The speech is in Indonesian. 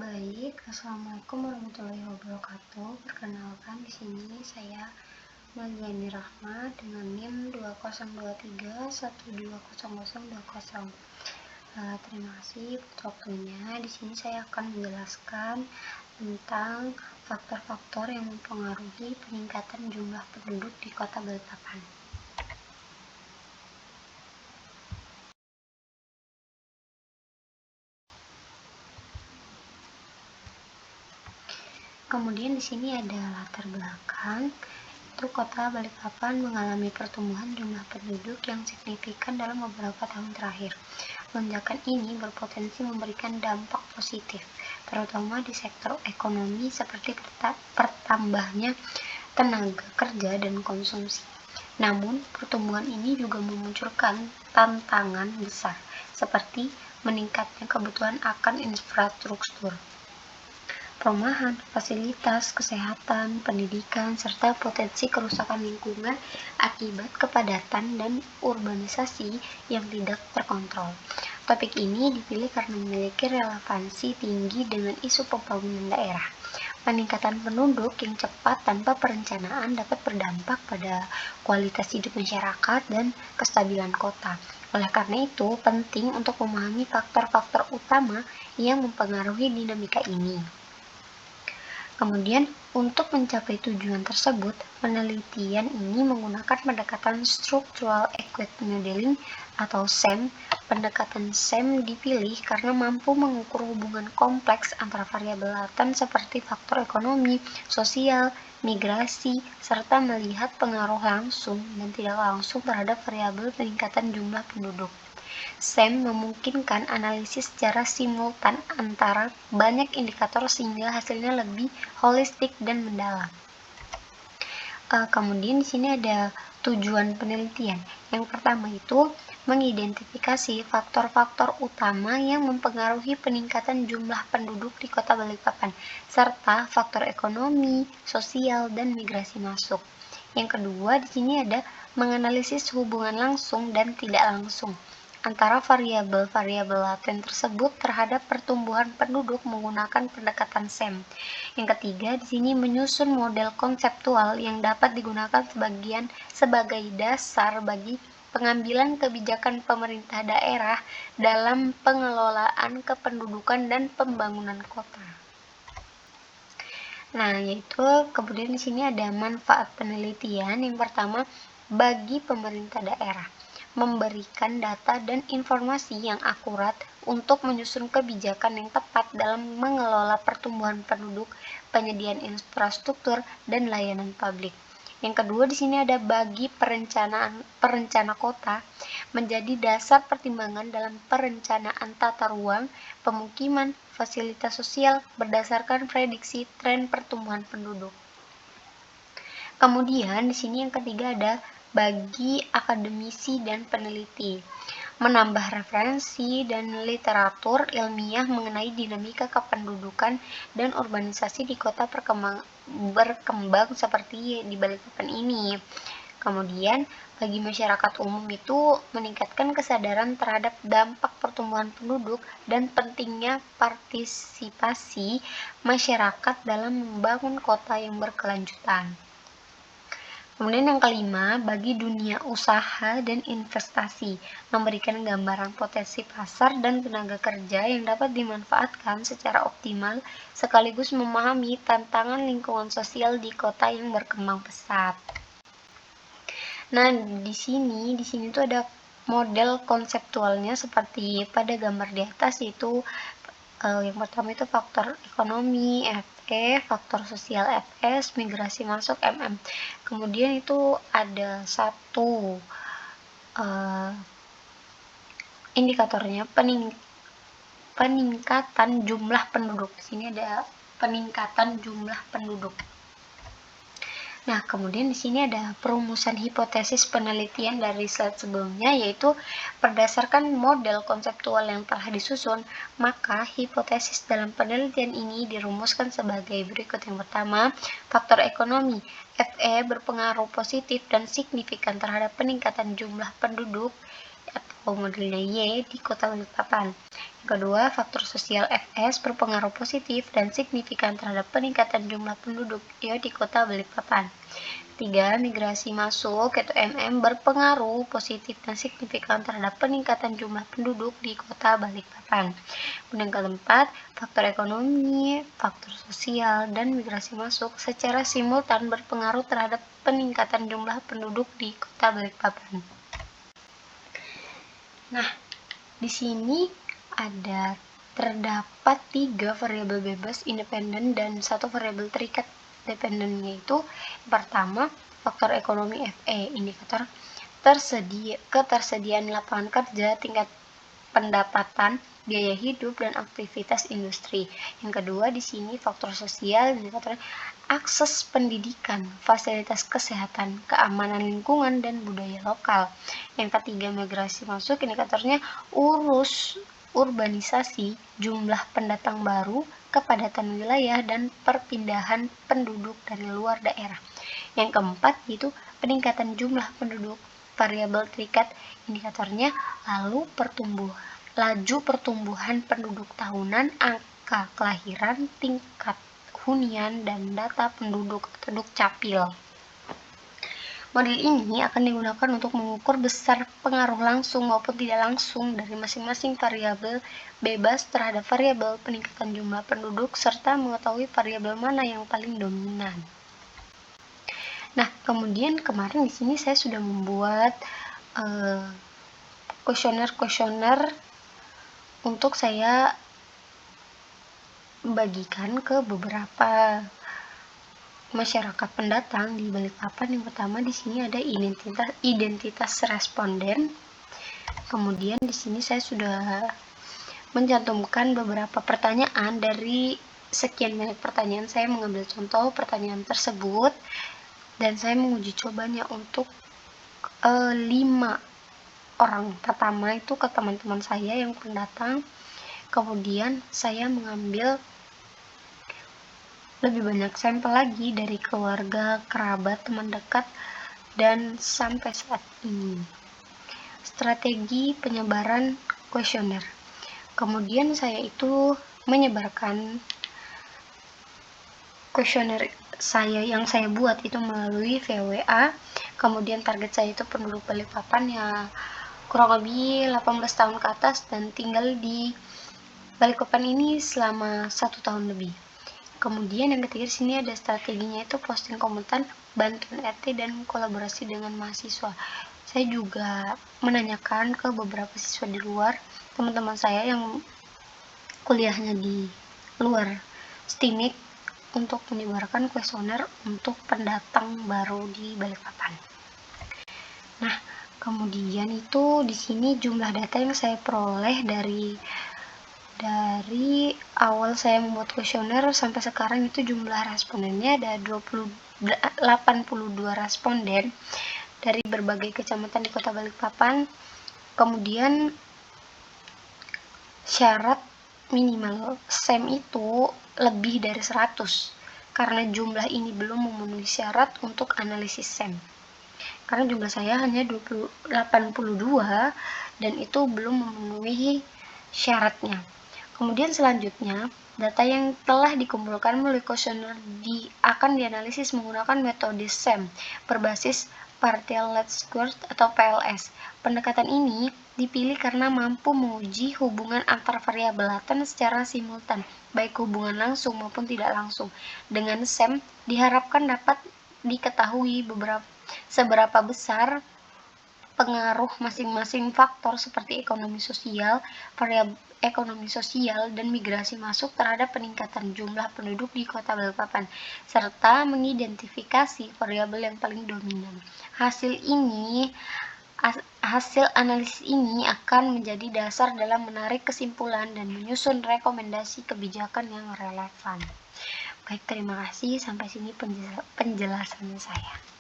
Baik, Assalamualaikum warahmatullahi wabarakatuh. Perkenalkan, di sini saya Melgiani Rahma dengan NIM 2023120020. Terima kasih buat waktunya. Di sini saya akan menjelaskan tentang faktor-faktor yang mempengaruhi peningkatan jumlah penduduk di Kota Balikpapan. Kemudian di sini ada latar belakang. Itu Kota Balikpapan mengalami pertumbuhan jumlah penduduk yang signifikan dalam beberapa tahun terakhir. Lonjakan ini berpotensi memberikan dampak positif, terutama di sektor ekonomi seperti pertambahnya tenaga kerja dan konsumsi. Namun, pertumbuhan ini juga memunculkan tantangan besar, seperti meningkatnya kebutuhan akan infrastruktur, perumahan, fasilitas kesehatan, pendidikan, serta potensi kerusakan lingkungan akibat kepadatan dan urbanisasi yang tidak terkontrol. Topik ini dipilih karena memiliki relevansi tinggi dengan isu pembangunan daerah. Peningkatan penduduk yang cepat tanpa perencanaan dapat berdampak pada kualitas hidup masyarakat dan kestabilan kota. Oleh karena itu, penting untuk memahami faktor-faktor utama yang mempengaruhi dinamika ini. Kemudian, untuk mencapai tujuan tersebut, penelitian ini menggunakan pendekatan Structural Equity Modeling atau SEM. Pendekatan SEM dipilih karena mampu mengukur hubungan kompleks antara variabel laten seperti faktor ekonomi, sosial, migrasi, serta melihat pengaruh langsung dan tidak langsung terhadap variabel peningkatan jumlah penduduk. SEM memungkinkan analisis secara simultan antara banyak indikator sehingga hasilnya lebih holistik dan mendalam. Kemudian di sini ada tujuan penelitian. Yang pertama itu mengidentifikasi faktor-faktor utama yang mempengaruhi peningkatan jumlah penduduk di Kota Balikpapan, serta faktor ekonomi, sosial, dan migrasi masuk. Yang kedua di sini ada menganalisis hubungan langsung dan tidak langsung antara variabel-variabel laten tersebut terhadap pertumbuhan penduduk menggunakan pendekatan SEM. Yang ketiga, di sini menyusun model konseptual yang dapat digunakan sebagai dasar bagi pengambilan kebijakan pemerintah daerah dalam pengelolaan kependudukan dan pembangunan kota. Yaitu kemudian di sini ada manfaat penelitian. Yang pertama, bagi pemerintah daerah, memberikan data dan informasi yang akurat untuk menyusun kebijakan yang tepat dalam mengelola pertumbuhan penduduk, penyediaan infrastruktur, dan layanan publik. Yang kedua di sini ada bagi perencana kota, menjadi dasar pertimbangan dalam perencanaan tata ruang, pemukiman, fasilitas sosial berdasarkan prediksi tren pertumbuhan penduduk. Kemudian di sini yang ketiga ada bagi akademisi dan peneliti, menambah referensi dan literatur ilmiah mengenai dinamika kependudukan dan urbanisasi di kota berkembang seperti di Balikpapan ini. Kemudian bagi masyarakat umum itu meningkatkan kesadaran terhadap dampak pertumbuhan penduduk dan pentingnya partisipasi masyarakat dalam membangun kota yang berkelanjutan. Kemudian yang kelima, bagi dunia usaha dan investasi, memberikan gambaran potensi pasar dan tenaga kerja yang dapat dimanfaatkan secara optimal, sekaligus memahami tantangan lingkungan sosial di kota yang berkembang pesat. Di sini tuh ada model konseptualnya seperti pada gambar di atas, yaitu yang pertama itu faktor ekonomi FE, faktor sosial FS, migrasi masuk MM. Kemudian itu ada satu indikatornya peningkatan jumlah penduduk. Di sini ada peningkatan jumlah penduduk. Kemudian di sini ada perumusan hipotesis penelitian dari slide sebelumnya, yaitu berdasarkan model konseptual yang telah disusun, maka hipotesis dalam penelitian ini dirumuskan sebagai berikut. Yang pertama, faktor ekonomi FE berpengaruh positif dan signifikan terhadap peningkatan jumlah penduduk atau modelnya Y di Kota Balikpapan. Yang kedua, faktor sosial FS berpengaruh positif dan signifikan terhadap peningkatan jumlah penduduk Y di Kota Balikpapan. Ketiga, migrasi masuk atau MM berpengaruh positif dan signifikan terhadap peningkatan jumlah penduduk di Kota Balikpapan. Kemudian keempat, faktor ekonomi, faktor sosial, dan migrasi masuk secara simultan berpengaruh terhadap peningkatan jumlah penduduk di Kota Balikpapan. Nah, di sini terdapat 3 variabel bebas independen dan 1 variabel terikat dependen, yaitu pertama, faktor ekonomi FE, indikator ketersediaan lapangan kerja, tingkat pendapatan, biaya hidup, dan aktivitas industri. Yang kedua, di sini faktor sosial, indikator akses pendidikan, fasilitas kesehatan, keamanan lingkungan, dan budaya lokal. Yang ketiga, migrasi masuk, indikatornya urbanisasi, jumlah pendatang baru, kepadatan wilayah, dan perpindahan penduduk dari luar daerah. Yang keempat, yaitu peningkatan jumlah penduduk, variabel terikat, indikatornya laju pertumbuhan penduduk tahunan, angka kelahiran, tingkat hunian, dan data penduduk atau dukcapil. Model ini akan digunakan untuk mengukur besar pengaruh langsung maupun tidak langsung dari masing-masing variabel bebas terhadap variabel peningkatan jumlah penduduk, serta mengetahui variabel mana yang paling dominan. Nah, kemudian kemarin di sini saya sudah membuat kuesioner untuk saya bagikan ke beberapa masyarakat pendatang di Balikpapan. Yang pertama di sini ada identitas responden. Kemudian di sini saya sudah mencantumkan beberapa pertanyaan. Dari sekian banyak pertanyaan, saya mengambil contoh pertanyaan tersebut dan saya menguji cobanya untuk 5 orang. Pertama itu ke teman-teman saya yang pendatang. Kemudian saya mengambil lebih banyak sampel lagi dari keluarga, kerabat, teman dekat, dan sampai saat ini. Strategi penyebaran kuesioner. Kemudian saya itu menyebarkan kuesioner saya yang saya buat itu melalui VWA. Kemudian target saya itu penduduk Balikpapan ya kurang lebih 18 tahun ke atas dan tinggal di Balikpapan ini selama 1 tahun lebih. Kemudian yang ketiga di sini ada strateginya itu posting komentar, bantuan RT, dan kolaborasi dengan mahasiswa. Saya juga menanyakan ke beberapa siswa di luar, teman-teman saya yang kuliahnya di luar STIMIK, untuk menyebarkan kuesioner untuk pendatang baru di Balikpapan. Nah, kemudian itu di sini jumlah data yang saya peroleh dari awal saya membuat kuesioner sampai sekarang itu jumlah respondennya ada 82 responden dari berbagai kecamatan di Kota Balikpapan. Kemudian syarat minimal SEM itu lebih dari 100 karena jumlah ini belum memenuhi syarat untuk analisis SEM. Karena jumlah saya hanya 82 dan itu belum memenuhi syaratnya. Kemudian selanjutnya, data yang telah dikumpulkan melalui kuesioner akan dianalisis menggunakan metode SEM berbasis Partial Least Squares atau PLS. Pendekatan ini dipilih karena mampu menguji hubungan antar variabel laten secara simultan, baik hubungan langsung maupun tidak langsung. Dengan SEM diharapkan dapat diketahui seberapa besar pengaruh masing-masing faktor seperti ekonomi sosial, dan migrasi masuk terhadap peningkatan jumlah penduduk di Kota Balikpapan, serta mengidentifikasi variabel yang paling dominan. Hasil analisis ini akan menjadi dasar dalam menarik kesimpulan dan menyusun rekomendasi kebijakan yang relevan. Baik, terima kasih. Sampai sini penjelasan saya.